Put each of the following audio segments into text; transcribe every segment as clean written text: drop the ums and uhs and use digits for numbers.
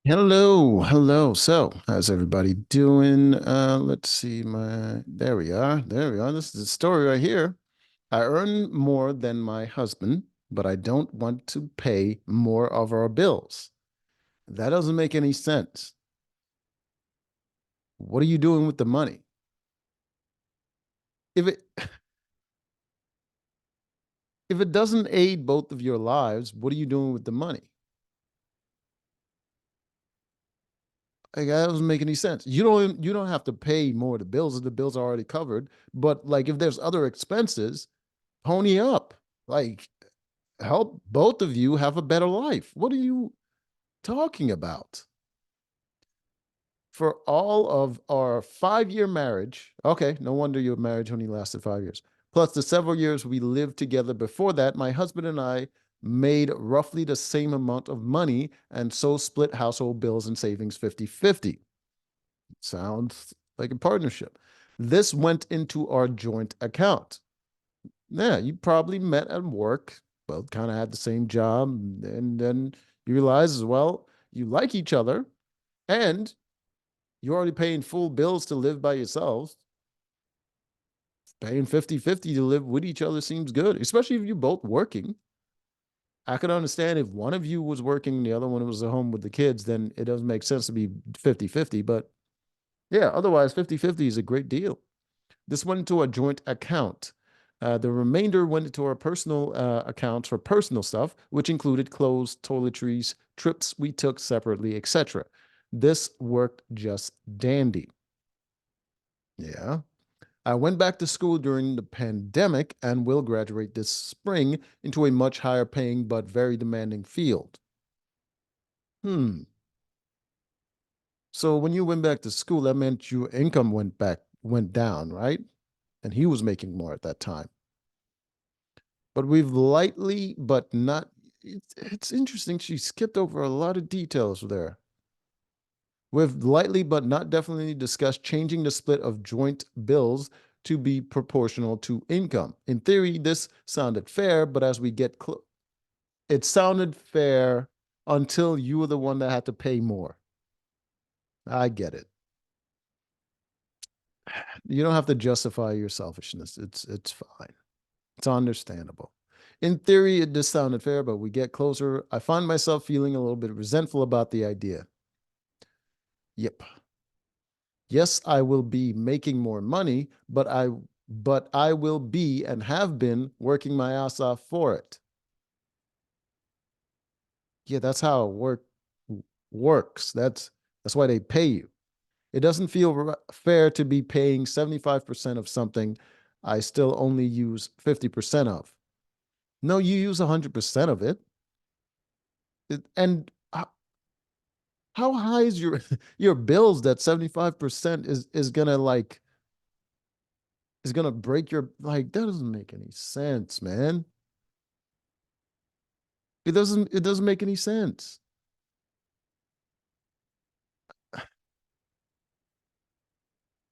Hello, hello. So, how's everybody doing? Let's see there we are. There we are. This is the story right here. I earn more than my husband, but I don't want to pay more of our bills. That doesn't make any sense. What are you doing with the money? If it if it doesn't aid both of your lives, what are you doing with the money? Like, that doesn't make any sense. You don't have to pay more of the bills if the bills are already covered. But like if there's other expenses, pony up. Like help both of you have a better life. What are you talking about? For all of our 5 year marriage, okay, no wonder your marriage only lasted 5 years, plus the several years we lived together before that, my husband and I made roughly the same amount of money and so split household bills and savings 50-50. Sounds like a partnership. This went into our joint account. Yeah, you probably met at work, both kind of had the same job, and then you realize as well, you like each other, and you're already paying full bills to live by yourselves. Paying 50-50 to live with each other seems good, especially if you're both working. I could understand if one of you was working and the other one was at home with the kids, then it doesn't make sense to be 50-50. But yeah, otherwise, 50-50 is a great deal. This went into a joint account. The remainder went into our personal accounts for personal stuff, which included clothes, toiletries, trips we took separately, etc. This worked just dandy. Yeah. I went back to school during the pandemic and will graduate this spring into a much higher paying but very demanding field. Hmm. So when you went back to school, that meant your income went down, right? And he was making more at that time. But we've lightly, but not. It's interesting. She skipped over a lot of details there. We've lightly, but not definitely discussed changing the split of joint bills to be proportional to income. In theory, this sounded fair, but as we get close, it sounded fair until you were the one that had to pay more. I get it. You don't have to justify your selfishness. It's fine. It's understandable. In theory, it just sounded fair, but we get closer. I find myself feeling a little bit resentful about the idea. Yep. Yes, I will be making more money, but I will be and have been working my ass off for it. Yeah, that's how works. That's why they pay you. It doesn't feel fair to be paying 75% of something I still only use 50% of. No, you use 100% of it. And how high is your your bills that 75% is gonna like is gonna break your like that doesn't make any sense, man. It doesn't make any sense.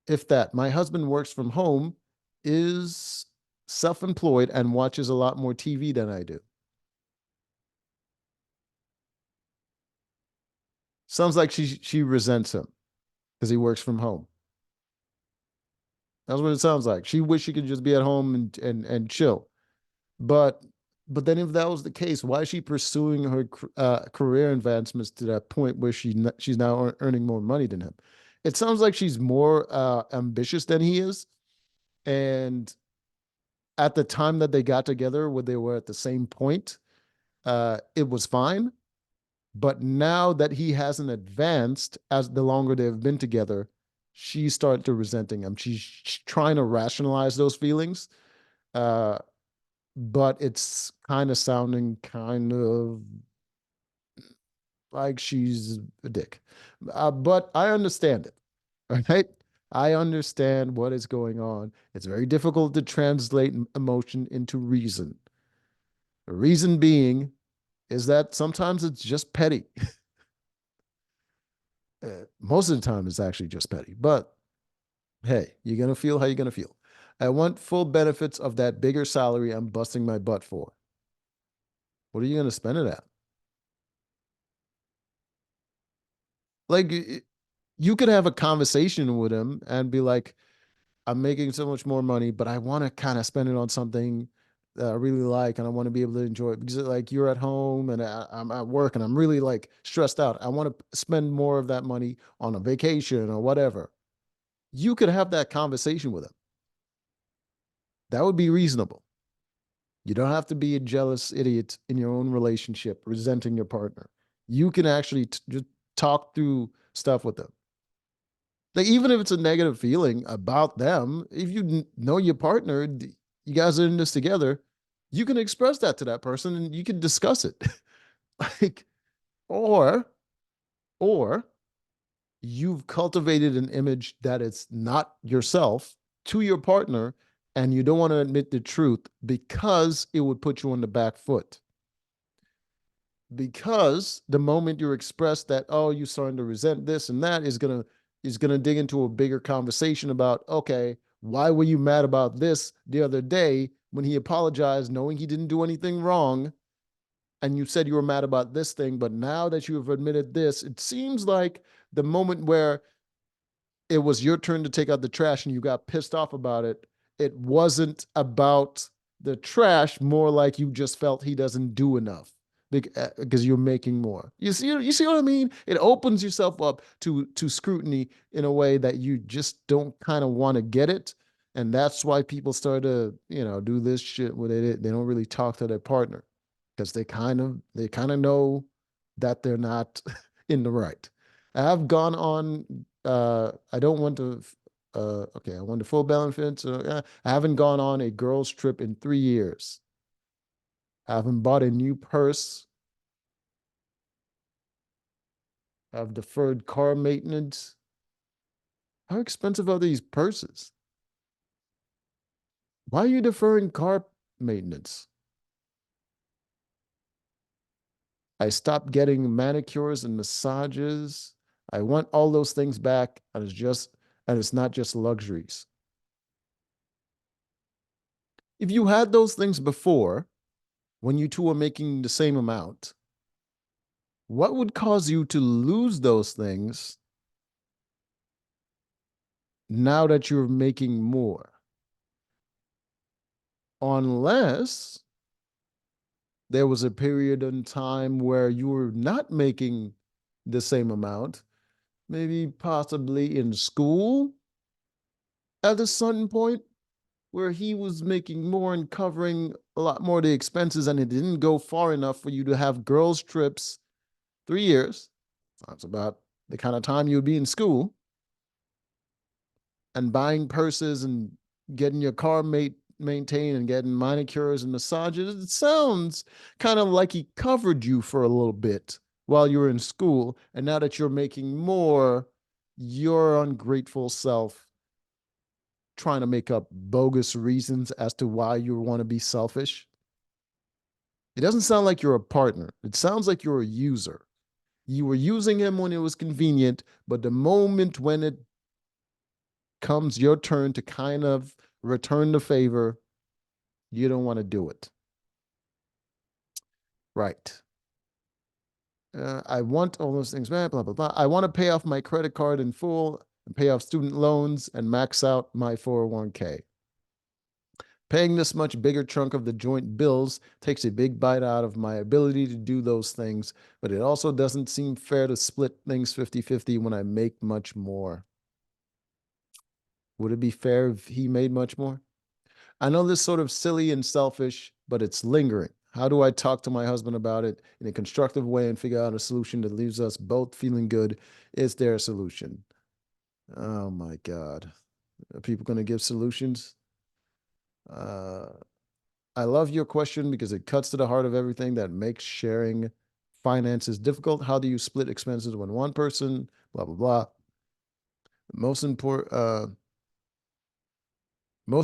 If that, my husband works from home, is self-employed and watches a lot more TV than I do. Sounds like she resents him because he works from home. That's what it sounds like. She wish she could just be at home and chill. But but then if that was the case, why is she pursuing her career advancements to that point where she's now earning more money than him? It sounds like she's more ambitious than he is. And at the time that they got together, when they were at the same point, it was fine. But now that he hasn't advanced as the longer they've been together, she started to resenting him. She's trying to rationalize those feelings. Uh, but it's kind of sounding kind of like she's a dick. But I understand it. All right. I understand what is going on. It's very difficult to translate emotion into reason. The reason being is that sometimes it's just petty. Most of the time, it's actually just petty. But hey, you're going to feel how you're going to feel. I want full benefits of that bigger salary I'm busting my butt for. What are you going to spend it at? Like you could have a conversation with him and be like, I'm making so much more money, but I want to kind of spend it on something that I really like and I want to be able to enjoy it because like you're at home and I'm at work and I'm really like stressed out. I want to spend more of that money on a vacation or whatever. You could have that conversation with him. That would be reasonable. You don't have to be a jealous idiot in your own relationship, resenting your partner. You can actually just talk through stuff with them. Like even if it's a negative feeling about them, if you know your partner, you guys are in this together, you can express that to that person and you can discuss it. like or or you've cultivated an image that it's not yourself to your partner and you don't want to admit the truth because it would put you on the back foot. Because the moment you express that, oh, you're starting to resent this and that is gonna dig into a bigger conversation about, okay, why were you mad about this the other day when he apologized knowing he didn't do anything wrong, and you said you were mad about this thing, but now that you have admitted this, it seems like the moment where it was your turn to take out the trash and you got pissed off about it, it wasn't about the trash, more like you just felt he doesn't do enough because you're making more. You see what I mean? It opens yourself up to scrutiny in a way that you just don't kind of want to get it. And that's why people start to, do this shit where they don't really talk to their partner because they kind of know that they're not in the right. I've gone on. I don't want to. Okay, I want the full benefits. I haven't gone on a girls' trip in 3 years. I haven't bought a new purse. I've deferred car maintenance. How expensive are these purses? Why are you deferring car maintenance? I stopped getting manicures and massages. I want all those things back, and it's not just luxuries. If you had those things before, when you two were making the same amount, what would cause you to lose those things now that you're making more? Unless there was a period in time where you were not making the same amount, maybe possibly in school at a certain point where he was making more and covering a lot more of the expenses, and it didn't go far enough for you to have girls' trips 3 years. That's about the kind of time you would be in school and buying purses and getting your car maintained and getting manicures and massages. It sounds kind of like he covered you for a little bit while you were in school. And now that you're making more, your ungrateful self trying to make up bogus reasons as to why you want to be selfish. It doesn't sound like you're a partner. It sounds like you're a user. You were using him when it was convenient, but the moment when it comes your turn to kind of return the favor, you don't want to do it. Right. I want all those things, blah, blah, blah, blah. I want to pay off my credit card in full and pay off student loans and max out my 401k. Paying this much bigger chunk of the joint bills takes a big bite out of my ability to do those things, but it also doesn't seem fair to split things 50-50 when I make much more. Would it be fair if he made much more? I know this is sort of silly and selfish, but it's lingering. How do I talk to my husband about it in a constructive way and figure out a solution that leaves us both feeling good? Is there a solution? Oh my God. Are people going to give solutions? Uh, I love your question because it cuts to the heart of everything that makes sharing finances difficult. How do you split expenses when one person, blah, blah, blah. Most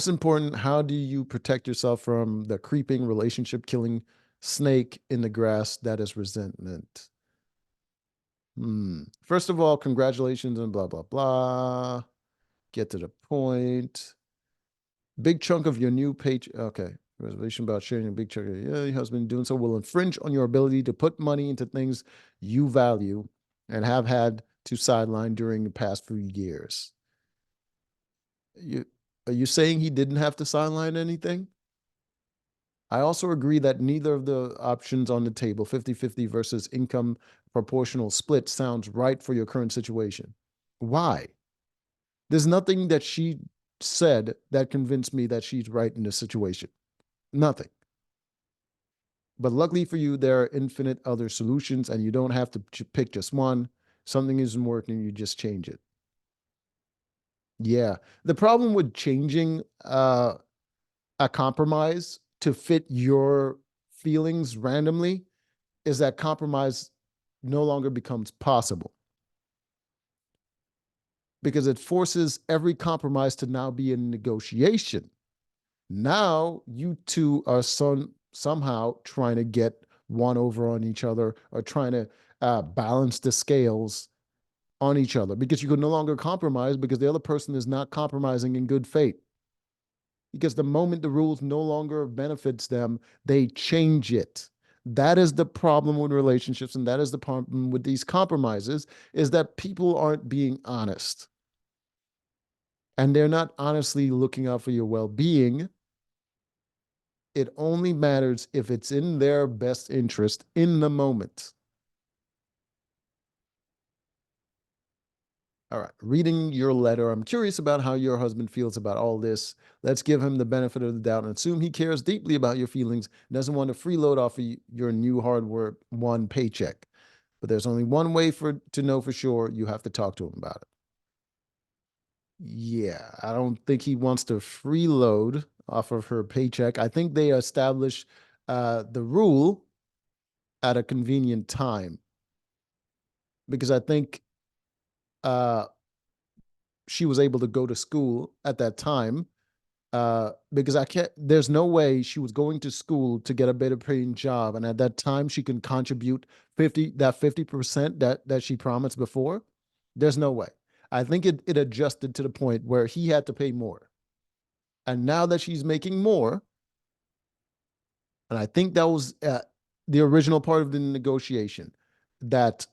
important, how do you protect yourself from the creeping relationship killing snake in the grass that is resentment? First of all, congratulations and blah, blah, blah. Get to the point. Big chunk of your new page. Okay. Reservation about sharing a big chunk. Yeah, your husband doing so will infringe on your ability to put money into things you value and have had to sideline during the past few years. You, are you saying he didn't have to sideline anything? I also agree that neither of the options on the table, 50-50 versus income proportional split, sounds right for your current situation. Why? There's nothing that she said that convinced me that she's right in this situation. Nothing. But luckily for you, there are infinite other solutions, and you don't have to pick just one. Something isn't working, you just change it. Yeah. The problem with changing a compromise to fit your feelings randomly is that compromise no longer becomes possible because it forces every compromise to now be a negotiation. Now you two are somehow trying to get one over on each other or trying to balance the scales on each other because you can no longer compromise because the other person is not compromising in good faith. Because the moment the rules no longer benefits them, they change it. That is the problem with relationships, and that is the problem with these compromises, is that people aren't being honest. And they're not honestly looking out for your well-being. It only matters if it's in their best interest in the moment. All right, reading your letter, I'm curious about how your husband feels about all this. Let's give him the benefit of the doubt and assume he cares deeply about your feelings and doesn't want to freeload off of your new hard work one paycheck. But there's only one way to know for sure. You have to talk to him about it. Yeah, I don't think he wants to freeload off of her paycheck. I think they establish the rule at a convenient time because I think uh, she was able to go to school at that time because I can't. There's no way she was going to school to get a better paying job, and at that time she can contribute 50% that she promised before. There's no way. I think it adjusted to the point where he had to pay more, and now that she's making more, and I think that was the original part of the negotiation, that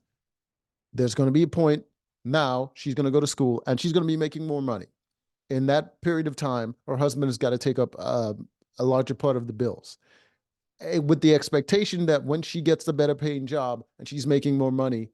there's going to be a point now she's going to go to school and she's going to be making more money. In that period of time, her husband has got to take up a larger part of the bills, with the expectation that when she gets the better paying job and she's making more money,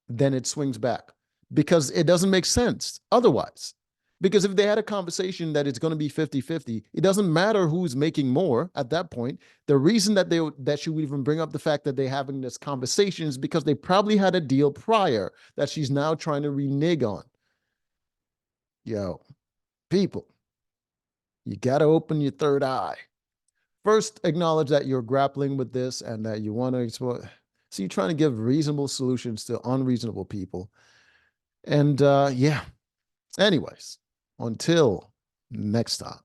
then it swings back because it doesn't make sense otherwise. Because if they had a conversation that it's going to be 50-50, it doesn't matter who's making more at that point. The reason that she would even bring up the fact that they're having this conversation is because they probably had a deal prior that she's now trying to renege on. Yo, people, you got to open your third eye. First, acknowledge that you're grappling with this and that you want to explore. So you're trying to give reasonable solutions to unreasonable people. And yeah, anyways, until next time.